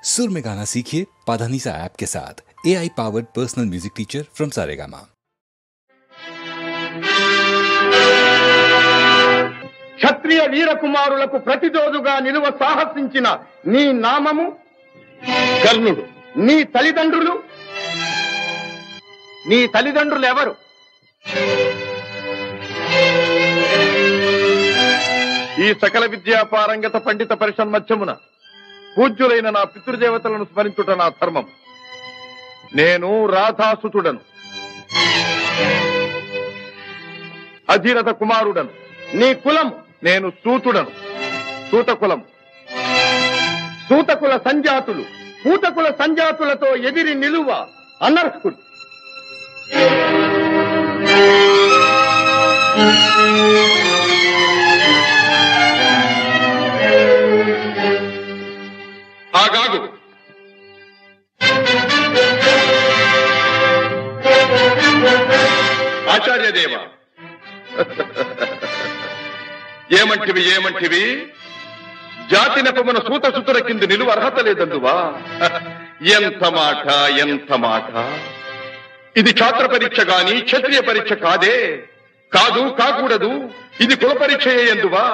सुर में गाना सीखिए पाधानीसा ऐप के साथ। AI powered personal music teacher from Saregama. క్షత్రియ వీర కుమారులకు ప్రతిరోజుగా నిలువ సాహసించిన నీ నామము కర్ణుడు. నీ తల్లిదండ్రులు ఎవరు? ఈ సకల విద్యా పారంగత పండిత పరిషన్మధ్యమున పూజ్యులైన నా పితృదేవతలను స్మరించుట నా ధర్మం. నేను రాధాసుతుడను, అధీరథ కుమారుడను. నీ కులం? నేను సూతుడను, సూతకులం. సూతకుల సంజాతులు పూతకుల సంజాతులతో ఎదిరి నిలువ అనర్హుడు. ఆగాగు. ఆచార్యదేవ, ఏమంటివి జాతి నెపమున సూతసుతుల కింద నిలువ అర్హత లేదందువా? ఎంత మాట! ఇది ఛాత్ర పరీక్ష గాని క్షత్రియ పరీక్ష కాదే. కాకూడదు. ఇది కుల పరీక్ష ఎందువా?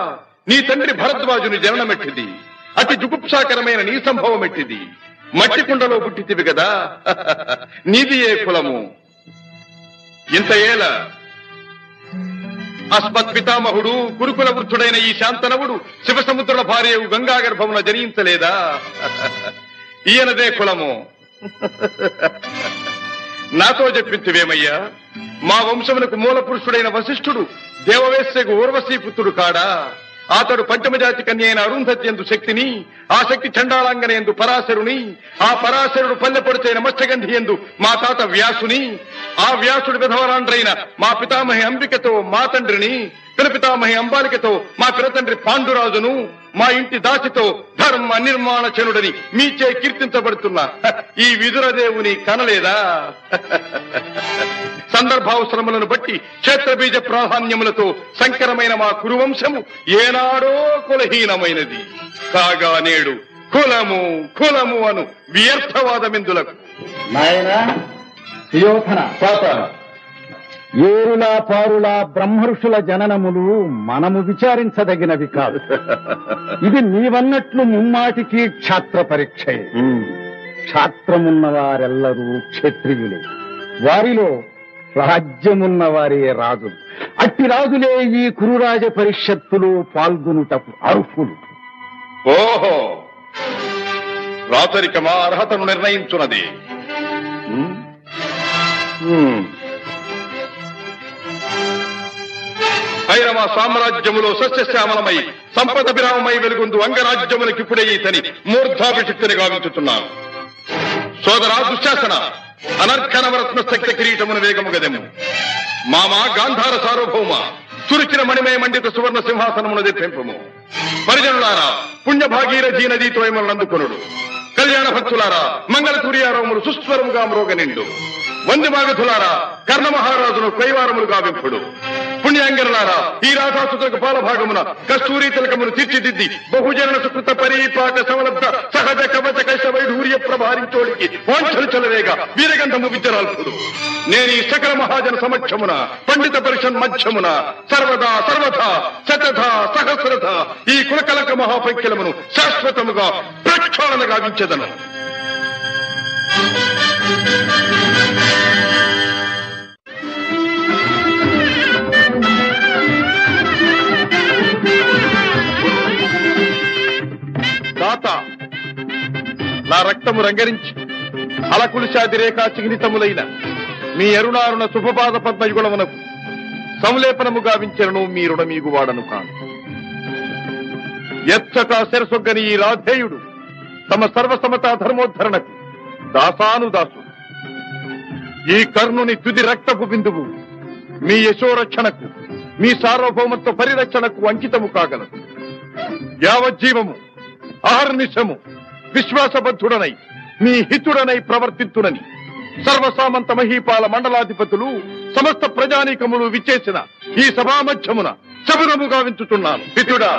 నీ తండ్రి భరద్వాజుని జననమెట్టిది, అతి జుగుప్సాకరమైన నీ సంభవం ఎట్టిది. మట్టి కుండలో పుట్టితివి కదా, నీది ఏ కులము? ఇంత ఏల అస్మత్ పితామహుడు కురుకుల వృద్ధుడైన ఈ శాంతనవుడు శివసముద్రుల భార్యవు గంగా గర్భమున జనించలేదా? ఈయనదే కులము. నాతో చెప్పించువేమయ్యా? మా వంశమునకు మూల పురుషుడైన వశిష్ఠుడు దేవవేశ్యకు ఊర్వశీ పుత్రుడు కాడా? అతడు పంచమజాతి కన్య అయిన అరుంధతి ఎందు శక్తిని, ఆ శక్తి చండాళాంగన ఎందు పరాశరుని, ఆ పరాశరుడు పల్లెపొడిచైన మత్స్యగంధి ఎందు మా తాత వ్యాసుని, ఆ వ్యాసుడు విధవరాండ్రైన మా పితామహి అంబికతో మా తండ్రిని, పితామహి అంబాలికతో మా పిరతండ్రి పాండురాజును, మా ఇంటి దాసితో ధర్మ నిర్మాణ చనుడని మీచే కీర్తించబడుతున్న ఈ విదురదేవుని కనలేదా? సందర్భావసరములను బట్టి క్షేత్రబీజ ప్రాధాన్యములతో సంకరమైన మా కురువంశము ఏనాడో కులహీనమైనది కాగా నేడు కులము అను వ్యర్థవాదమిందులకు. నాయనా సుయోధన, ఏరులా పారులా బ్రహ్మఋషుల జననములు మనము విచారించదగినవి కాదు. ఇది నీవన్నట్లు ముమ్మాటికి క్షాత్ర పరీక్షే. క్షాత్రమున్న వారెల్లరూ క్షత్రియులే, వారిలో రాజ్యమున్న వారే రాజులు. అట్టి రాజులే ఈ కురురాజ పరిషత్తులు పాల్గొనుటకు అర్హులు. ఓహో, రాచరికమా అర్హతను నిర్ణయించున్నది. భైరవ సామ్రాజ్యములో సస్యశ్యామలమై సంపద విరామమై వెలుగొందు అంగరాజ్యములకిప్పుడే ఈతని మూర్ధాభిషిక్తిని గావించుతున్నాను. సోదరా దుశ్శాసన, అనర్ఘనవరత్న శక్తి కిరీటమును వేగము గదెము. మామా గాంధార సార్వభౌమ, చురిచిన మణిమయ మండిత సువర్ణ సింహాసనమును తెప్పింపము. పరిజనులారా, పుణ్యభాగీరథీ నదీతో అందుకొనుడు. కళ్యాణ భక్తులారా, మంగళ తుర్యారములు సుస్వరముగా మ్రోగ నిండు. వందిమాగధులారా, కర్ణ మహారాజును కైవారములు గావింపుడు. పుణ్యాంగనులారా, ఈ రాధాసుతులకు పాలభాగమున కస్తూరి తిలకమును తీర్చిదిద్ది బహుజన సుకృత పరీపాక సమలబ్ధ సహజ కవచ కైశ వైఢూర్య ప్రభారించోడికి వాంఛలు చలవేగా వీరగంధము విద్యరాల్పుడు. నేను ఈ సకల మహాజన సమక్షమున పండిత పరిషన్ మధ్యమున సర్వదా శతధ సహస్రధ ఈ కులకలక మహాపంఖ్యలమును శాశ్వతముగా ప్రక్షాళన గావించెదను. నా రక్తము రంగరించి అలకులిశాది రేఖా చిహ్నితములైన మీ అరుణారుణ శుభపాద పద్మయుగుణమునకు సంలేపనము గావించను మీ రుణమీగు వాడను కాను. ఎచ్చట శిరసొగ్గని ఈ రాధేయుడు తమ సర్వసమతా ధర్మోద్ధరణకు దాసానుదాసు. ఈ కర్ణుని తుది రక్తపు బిందువు మీ యశోరక్షణకు, మీ సార్వభౌమత్వ పరిరక్షణకు అంకితము కాగలదు. యావజ్జీవము అహర్నిశము విశ్వాసబద్ధుడనై మీ హితుడనై ప్రవర్తిత్తునని సర్వసామంత మహీపాల మండలాధిపతులు సమస్త ప్రజానీకములు విచ్చేసిన ఈ సభామధ్యమున శబరముగా వించుతున్నాను. హితుడా,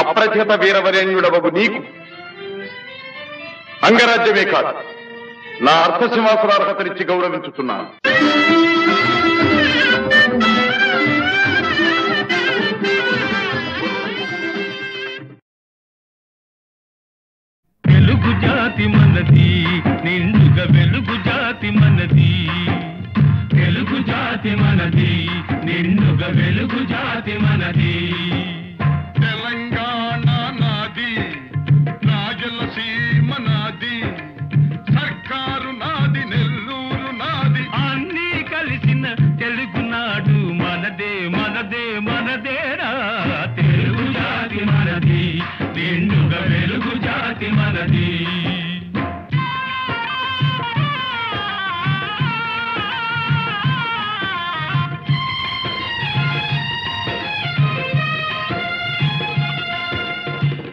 అప్రతిహత వీరవరేణ్యుడవగు నీకు అంగరాజ్యమే కాదు, నా అర్థసింహాసనార్హతనిచ్చి గౌరవించుతున్నాను. వెలుగు జాతి మనది, నిండుగా వెలుగు జాతి మనది. వెలుగు జాతి మనది, నిండుగా వెలుగు జాతి మనది. తెలంగాణ నాది, రాయలసీమ నాది, సర్కారు నాది, నెల్లూరు నాది, అన్నీ కలిసిన తెలుగునాడు మనదే మనదే మనదేరా. తెలుగు జాతి మనది, నిండుగా వెలుగు జాతి మనది.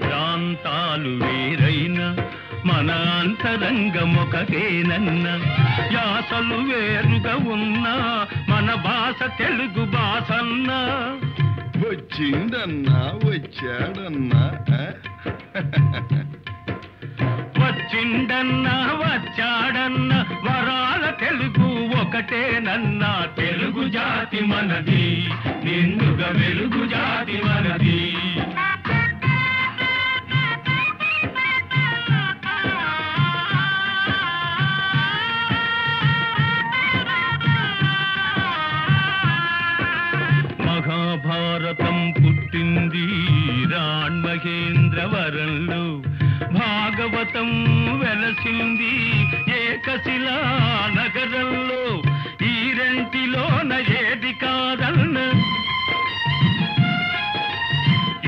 ప్రాంతాలు వేరైన మన అంతరంగమొకటేనన్న, యాసలు వేరుగా ఉన్నా మన భాష తెలుగు భాషన్నా. వచ్చిందన్నా వచ్చాడన్నా, వచ్చిండన్నా వచ్చాడన్నా వరాల తెలుగు ఒకటేనన్నా. తెలుగు జాతి మనది, నిండుగా వెలుగు జాతి మనది. మహాభారతం పుట్టింది రాణ్మహేంద్రవరంలో, భాగవతం వెలసింది ఏకశిలా నగరంలో. ఈ రెంటిలోన ఏది కాదన్న,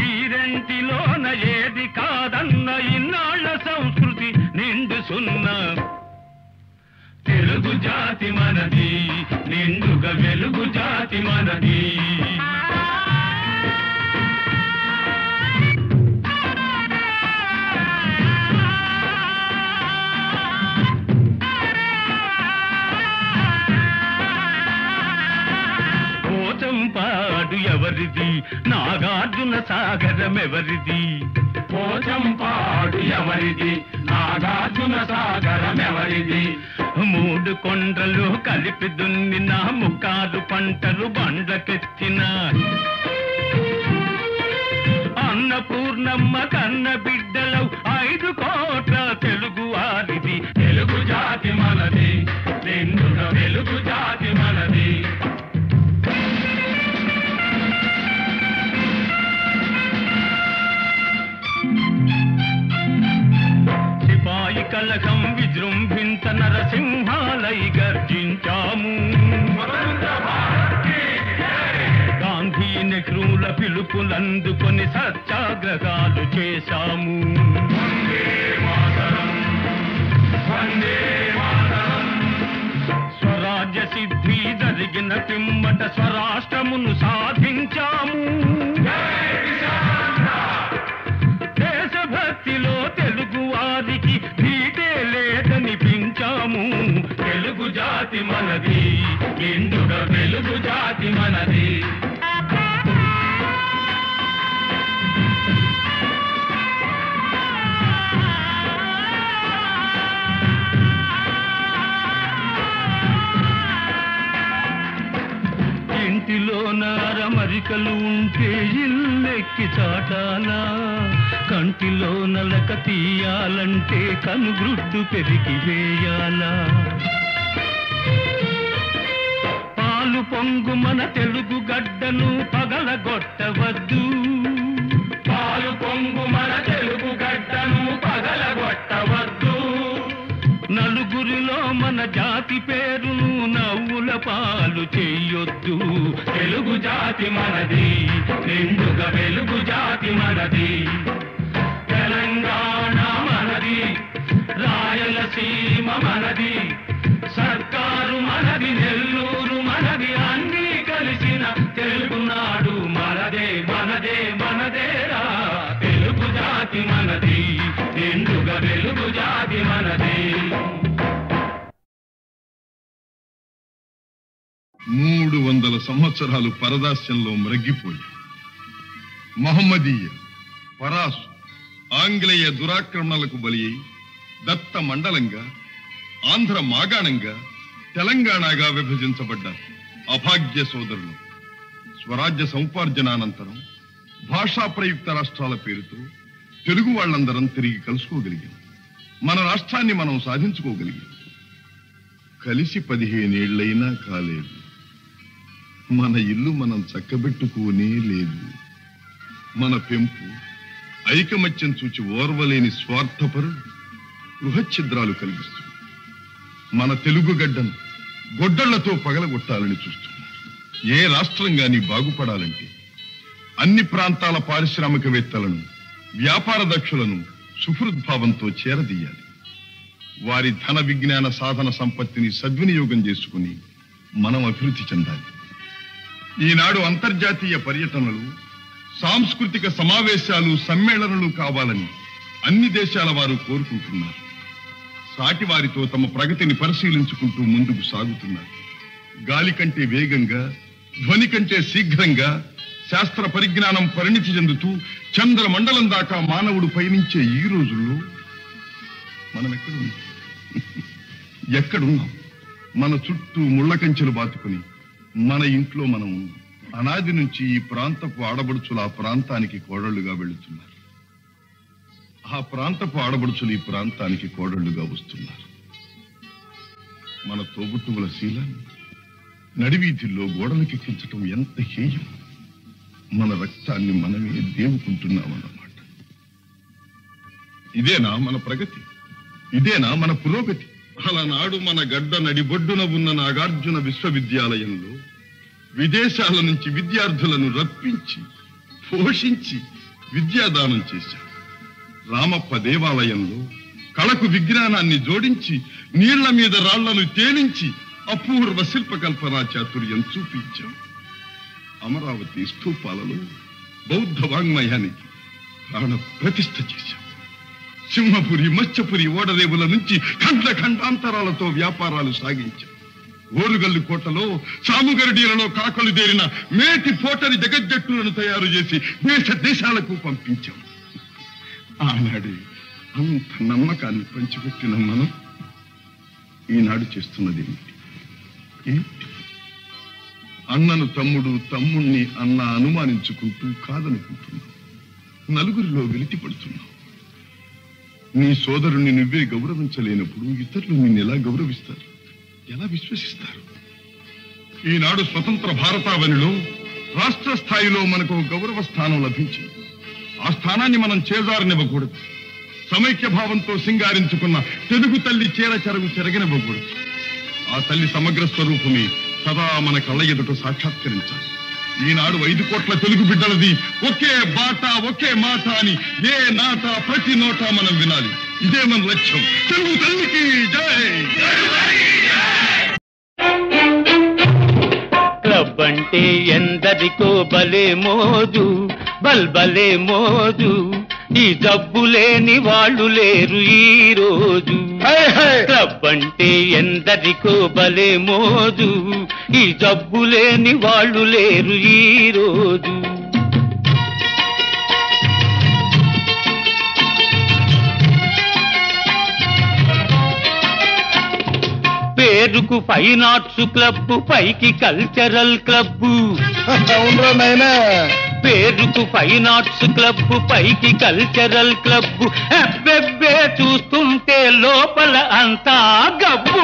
ఈ రెంటిలోన ఏది కాదన్న, ఇన్నాళ్ల సంస్కృతి నిండు సున్నా. తెలుగు జాతి మనది, నిండుగా వెలుగు జాతి మనది. పోచంపాడు ఎవరిది, నాగార్జున సాగరం ఎవరిది. పోచంపాడు ఎవరిది, నాగార్జున సాగరం ఎవరిది. మూడు కొండలు కలిపి దున్నిన, ముక్కాలు పంటలు బండ్లకెత్తిన, అన్నపూర్ణమ్మ కన్న బిడ్డలవు 5 కోట్ల తెలుగు వారిది. తెలుగు జాతి మనది, నిండుగా వెలుగు జాతి మనది. సిపాయి కలకం విజృంభించ నరసింహాలై గర్జించాము. గాంధీ నెహ్రూల పిలుపులందుకొని సత్యాగ్రహాలు చేశాము. స్వరాజ్య సిద్ధి జరిగిన పిమ్మట స్వరాష్ట్రమును సాధించాము. దేశభక్తిలో తెలుగు వారికి నీటే లేదనిపించాము. తెలుగు జాతి మనది, నిండుగా వెలుగు జాతి మనది. ఇంటిలోన అరమరికలు ఉంటే ఇల్లెక్కి చాటాలా, కంటిలో నలక తీయాలంటే కనుగ్రుడ్డు పెరిగి వేయాలా. పాలు పొంగు మన తెలుగు గడ్డను పగలగొట్టవద్దు, పాలు పొంగు మన తెలుగు గడ్డను పగలగొట్టవద్దు. నలుగురిలో మన జాతి పేరును నవ్వుల పాలు చెయ్యొద్దు. తెలుగు జాతి మనది, నిండుగా వెలుగు జాతి మనది. తెలంగాణ మనది, రాయలసీమ మనది, సర్కారు మనది, నెల్లూరు మనది, అన్నీ కలిసిన తెలుగునాడు మనదే మనదే మనదేరా. తెలుగు జాతి మనది, నిండుగా వెలుగు జాతి మనది. 300 సంవత్సరాలు పరదాస్యంలో మ్రగ్గిపోయి మహమ్మదీయ, పరాసు, ఆంగ్లేయ దురాక్రమణలకు బలి అయి దత్త మండలంగా, ఆంధ్ర మాగాణంగా, తెలంగాణగా విభజించబడ్డ అభాగ్య సోదరులు స్వరాజ్య సముపార్జనానంతరం భాషా ప్రయుక్త రాష్ట్రాల పేరుతో తెలుగు వాళ్ళందరం తిరిగి కలుసుకోగలిగాం. మన రాష్ట్రాన్ని మనం సాధించుకోగలిగాం. కలిసి 15 ఏళ్లైనా కాలేదు. మన ఇల్లు మనం చక్కబెట్టుకోనే లేదు. మన పెంపు ఐకమత్యం చూచి ఓర్వలేని స్వార్థపరులు గృహఛిద్రాలు కలిగిస్తుంది. మన తెలుగు గడ్డను గొడ్డళ్లతో పగలగొట్టాలని చూస్తున్నారు. ఏ రాష్ట్రం గాని బాగుపడాలంటే అన్ని ప్రాంతాల పారిశ్రామికవేత్తలను, వ్యాపార దక్షులను సుహృద్భావంతో చేరదీయాలి. వారి ధన విజ్ఞాన సాధన సంపత్తిని సద్వినియోగం చేసుకుని మనం అభివృద్ధి చెందాలి. ఈనాడు అంతర్జాతీయ పర్యటనలు, సాంస్కృతిక సమావేశాలు, సమ్మేళనలు కావాలని అన్ని దేశాల వారు కోరుకుంటున్నారు. సాటి వారితో తమ ప్రగతిని పరిశీలించుకుంటూ ముందుకు సాగుతున్నారు. గాలి కంటే వేగంగా, ధ్వని కంటే శీఘ్రంగా శాస్త్ర పరిజ్ఞానం పరిణితి చెందుతూ చంద్రమండలం దాకా మానవుడు పయనించే ఈ రోజుల్లో మనం ఎక్కడున్నాం? మన చుట్టూ ముళ్ళ కంచెలు బాతుకుని మన ఇంట్లో మనం ఉన్నాం. అనాది నుంచి ఈ ప్రాంతపు ఆడబడుచులు ఆ ప్రాంతానికి కోడళ్లుగా వెళుతున్నారు. ఆ ప్రాంతపు ఆడబడుచులు ఈ ప్రాంతానికి కోడళ్లుగా వస్తున్నారు. మన తోబుట్టువుల శీలాన్ని నడివీధుల్లో గోడలకెక్కించటం ఎంత హేయం! మన రక్తాన్ని మనమే దేవుకుంటున్నామన్నమాట. ఇదేనా మన ప్రగతి? ఇదేనా మన పురోగతి? అలనాడు మన గడ్డ నడిబొడ్డున ఉన్న నాగార్జున విశ్వవిద్యాలయంలో విదేశాల నుంచి విద్యార్థులను రప్పించి పోషించి విద్యాదానం చేశాం. రామప్ప దేవాలయంలో కళకు విజ్ఞానాన్ని జోడించి నీళ్ల మీద రాళ్లను తేలించి అపూర్వ శిల్పకల్పనా చాతుర్యం చూపించాం. అమరావతి స్తూపాలలో బౌద్ధ వాంగ్మయానికి ప్రాణ ప్రతిష్ఠ చేశాం. సింహపురి, మత్స్యపురి ఓడరేవుల నుంచి ఖండ ఖండాంతరాలతో వ్యాపారాలు సాగించాం. ఓరుగల్లు కోటలో, సాముగరడీలలో కాకలు దేరిన మేటి పోటరి జగజ్జట్టులను తయారు చేసి దేశ దేశాలకు పంపించాం. ఆనాడే అంత నమ్మకాన్ని పంచిపెట్టిన మనం ఈనాడు చేస్తున్నది ఏమిటి? అన్నను తమ్ముడు, తమ్ముణ్ణి అన్న అనుమానించుకుంటూ కాదనుకుంటున్నాం. నలుగురిలో వెలితి పడుతున్నాం. నీ సోదరుణ్ణి నువ్వే గౌరవించలేనప్పుడు ఇతరులు నిన్ను ఎలా గౌరవిస్తారు? ఎలా విశ్వసిస్తారు? ఈనాడు స్వతంత్ర భారతావనిలో రాష్ట్ర స్థాయిలో మనకు గౌరవ స్థానం లభించింది. ఆ స్థానాన్ని మనం చేజారనివ్వకూడదు. సమైక్య భావంతో సింగారించుకున్న తెలుగు తల్లి చీర చెరగు చెరగనివ్వకూడదు. ఆ తల్లి సమగ్ర స్వరూపమే సదా మన కళ్ళ ఎదుట సాక్షాత్కరించాలి. ఈనాడు 5 కోట్ల తెలుగు బిడ్డలది ఒకే బాట, ఒకే మాట అని ఏ నాట ప్రతి నోట మనం వినాలి. ఇదే మన లక్ష్యం. తెలుగు తల్లికి జై! క్లబ్ అంటే ఎందరికో భలే మోజు, బల్బలే మోజు. ఈ జబ్బు లేని వాళ్ళు లేరు ఈ రోజు. క్లబ్ అంటే ఎందరికో భలే మోజు, ఈ జబ్బు లేని వాళ్ళు లేరు ఈ రోజు. పేరుకు ఫైన్ ఆర్ట్స్ క్లబ్, పైకి కల్చరల్ క్లబ్. పేరుకు ఫైన్ ఆర్ట్స్ క్లబ్, పైకి కల్చరల్ క్లబ్. అబ్బెబ్బే చూస్తుంటే లోపల అంతా గబ్బు.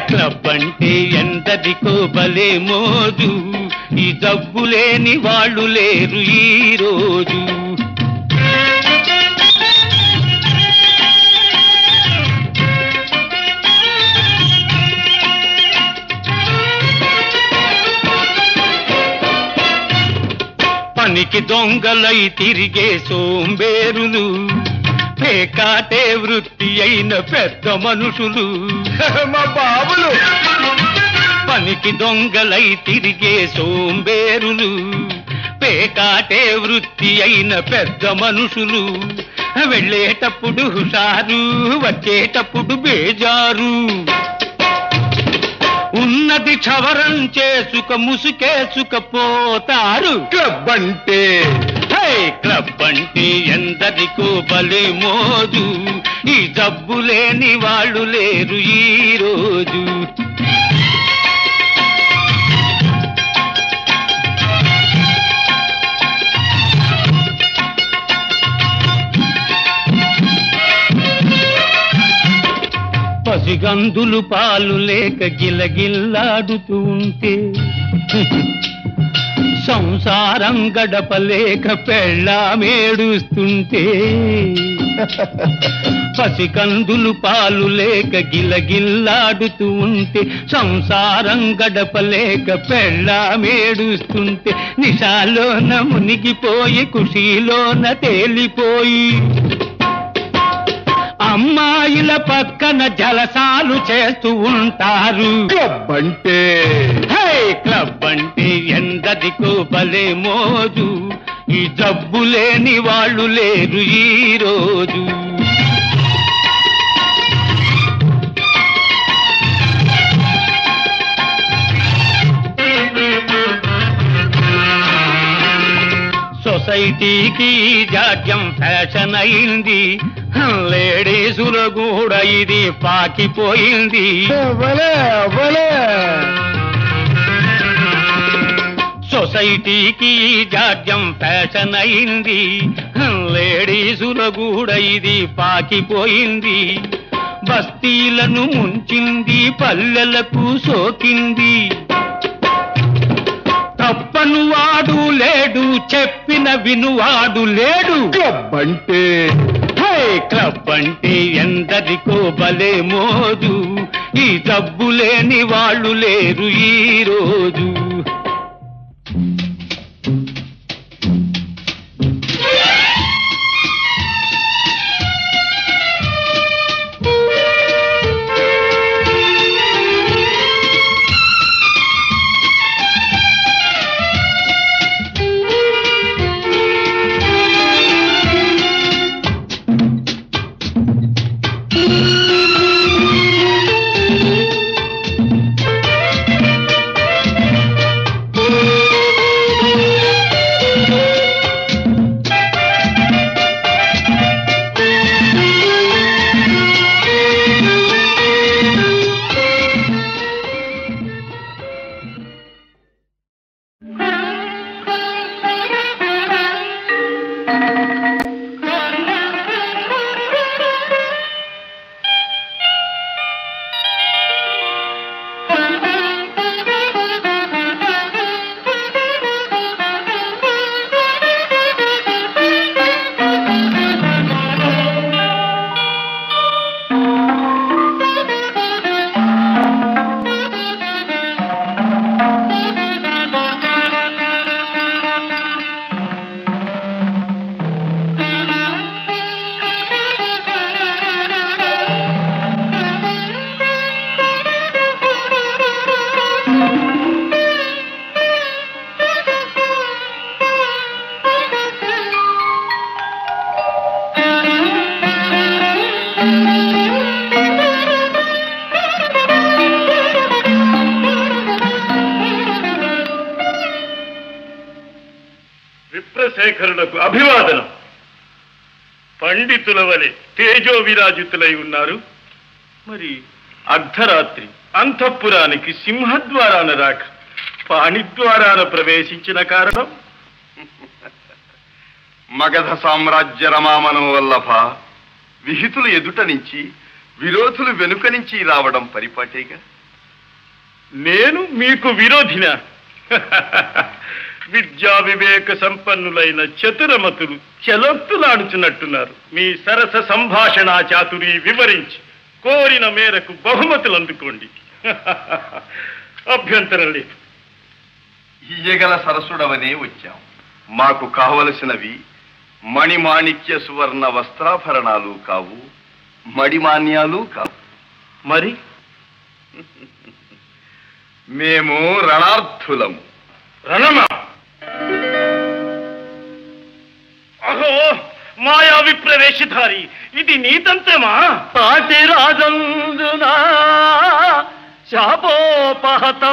క్లబ్ అంటే ఎందరికో భలే మోజు, ఈ జబ్బు లేని వాళ్ళు లేరు ఈ రోజు. పనికి దొంగలై తిరిగే సోంబేరులు, పేకాటే వృత్తి అయిన పెద్ద మనుషులు. మా బాబులు పనికి దొంగలై తిరిగే సోంబేరులు, పేకాటే వృత్తి అయిన పెద్ద మనుషులు. వెళ్ళేటప్పుడు హుషారు, వచ్చేటప్పుడు బేజారు. ఉన్నది క్షవరం చేసుక ముసుకేసుకపోతారు. క్లబ్ అంటే క్లబ్ అంటే ఎందరికో బలే మోజు, ఈ జబ్బు లేని వాళ్ళు లేరు ఈ రోజు. పసిగందులు పాలు లేక గిలగిల్లాడుతూ ఉంటే, సంసారం గడపలేక పెళ్ళామేడుస్తుంటే, పసికందులు పాలు లేక గిలగిల్లాడుతూ ఉంటే, సంసారం గడపలేక పెళ్ళామేడుస్తుంటే, నిశాలోన మునిగిపోయి ఖుషీలోన తేలిపోయి అమ్మాయిల పక్కన జలసాలు చేస్తూ ఉంటారు. క్లబ్ అంటే క్లబ్ అంటే ఎందరికో భలే మోజు, ఈ జబ్బు లేని వాళ్ళు లేరు ఈ రోజు. సొసైటీకి జాడ్యం ఫ్యాషన్ అయింది, లేడీసులు కూడా ఇది పాకిపోయింది. సొసైటీకి జాడ్యం ఫ్యాషన్ అయింది, లేడీసులు కూడా ఇది పాకిపోయింది. బస్తీలను ముంచింది, పల్లెలకు సోకింది. తప్పను వాడు లేడు, చెప్పిన వినువాడు లేడు. క్లబ్ అంటే క్లబ్ అంటే ఎందరికో భలే మోజు, ఈ జబ్బు లేని వాళ్ళు లేరు ఈ రోజు. విప్రశేఖరులకు అభివాదనం. పండితుల వలె తేజో విరాజితులై ఉన్నారు. మరి అర్ధరాత్రి అంతఃపురానికి సింహద్వారాన రాక పాణిద్వారాన ప్రవేశించిన కారణం? మగధ సామ్రాజ్య రమామనోవల్లభ, విహితులు ఎదుట నుంచి విరోధులు వెనుక నుంచి రావడం పరిపాటేగా. నేను మీకు విరోధినా? విద్యా వివేక సంపన్నులైన చతురమతులు చెలొత్తులాడుచున్నట్టున్నారు. మీ సరస సంభాషణ చాతురి వివరించి కోరిన మేరకు బహుమతులు అందుకోండి. అభ్యంతరం లేదు. ఇయ్యగల సరసుడవనే వచ్చాం. మాకు కావలసినవి మణిమాణిక్య సువర్ణ వస్త్రాభరణాలు కావు, మడిమాన్యాలు కావు. మరి మేము రణార్థులము. రణమా? అహో మాయా విప్రవేశధారి, ఇది నీతంతమా? పాటి రాజందునా శాపోపహతమైన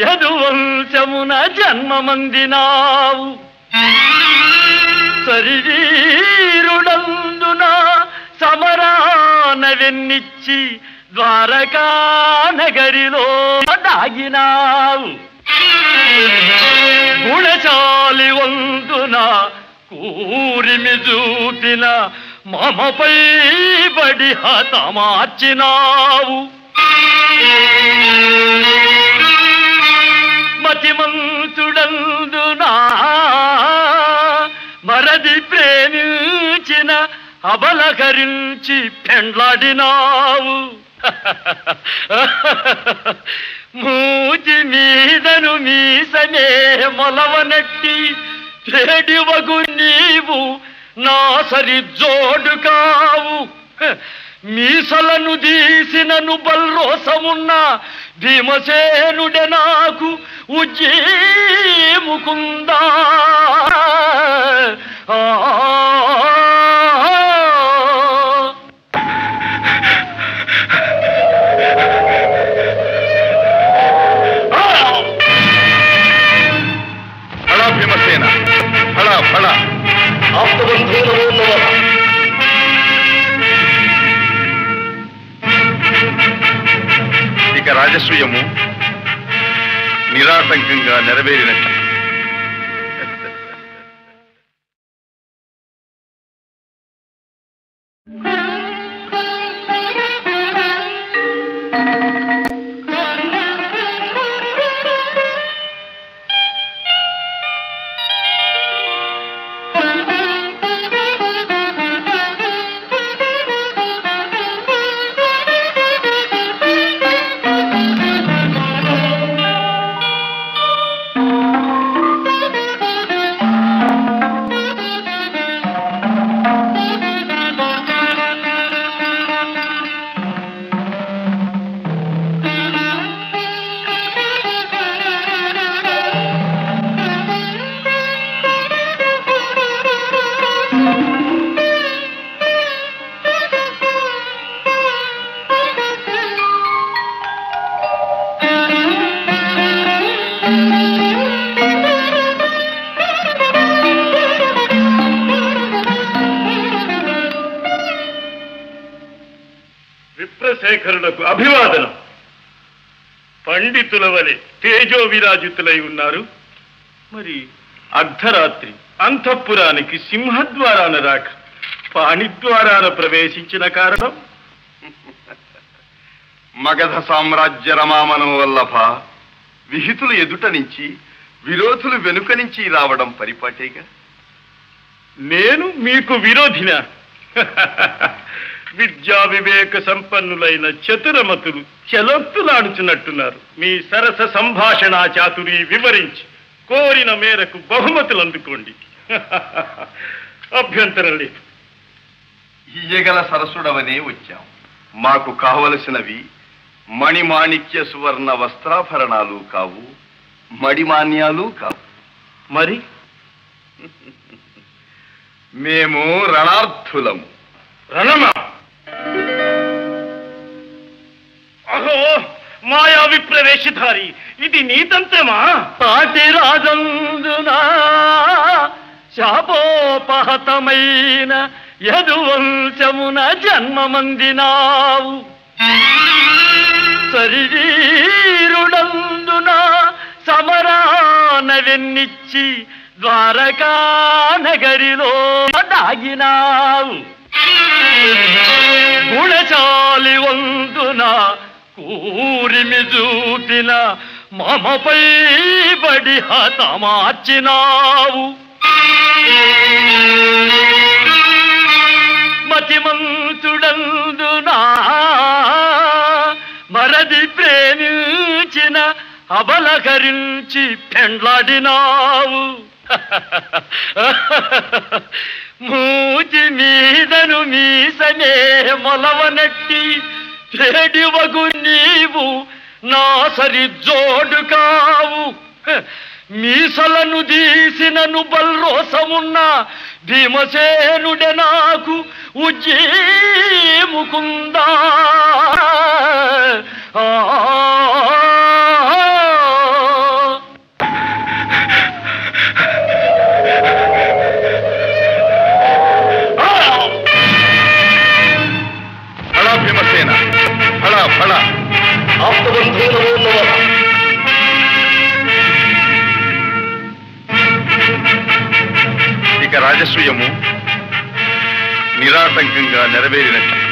యదువంశమున జన్మమందినావు. శరీరుడందున సమరాన వెన్నిచ్చి ద్వారకా నగరిలో దాగినావు. గుణచాలి వందున కూరిమి చూపిన మమపై బడి హతమార్చినావు. మతిమంతుడందునా మరది ప్రేమించిన అబలకరించి పెండ్లాడినావు. మూతి మీదను మీసనే మొలవనట్టి చెడివగు నీవు నా సరి జోడు కావు. మీసలను తీసినను బల్రోసమున్న భీమసేనుడే నాకు ఉజ్జీముకుందా. ఫళ భీమసేన, ఫళ ఫళ. ఇక రాజసూయము నిరాటంకంగా నెరవేరినట్టు. విప్రశేఖరులకు అభివాదనం. పండితుల వలె తేజో విరాజితులై ఉన్నారు. మరి అర్ధరాత్రి అంతఃపురానికి సింహద్వారాన రాక పాణిద్వారాన ప్రవేశించిన కారణం? మగధ సామ్రాజ్య రమామనం వల్లభ విహితులు ఎదుట నుంచి విరోధులు వెనుక నుంచి రావడం పరిపాటేగా. నేను మీకు విరోధినా? విద్యా వివేక సంపన్నులైన చతురమతులు చెలొత్తులాడుచున్నట్టున్నారు. మీ సరస సంభాషణ చాతురి వివరించి కోరిన మేరకు బహుమతులు అందుకోండి. అభ్యంతరం లేదు. ఇయ్యగల సరసుడవనే వచ్చాం. మాకు కావలసినవి మణిమాణిక్య సువర్ణ వస్త్రాభరణాలు కావు, మడిమాన్యాలు కావు. మరి మేము రణార్థులము. రణమా? అహో మాయా విప్రవేశధారి, ఇది నీతంత్రమా? పాటి రాజందున శాపోపహతమైన యదువంశమున జన్మమందినావు. శరీరుడందున సమరాన వెన్నిచ్చి ద్వారకా నగరిలో దాగినావు. గుణచాలి వందున కూరిమి చూపిన మమపై బడి హతమార్చినావు. మతిమంతుడందునా మరది ప్రేమించిన అబలకరించి పెండ్లాడినావు. మూతి మీదను మీసనే మొలవనట్టి చెడివగు నీవు నా సరి జోడు కావు. మీసలను తీసినను బల్రోసమున్న భీమసేనుడే నాకు ఉజ్జీముకుందా. ఆప్తబంధో నమో నమః. ఇక రాజసూయము నిరాటంకంగా నెరవేరినట్టు.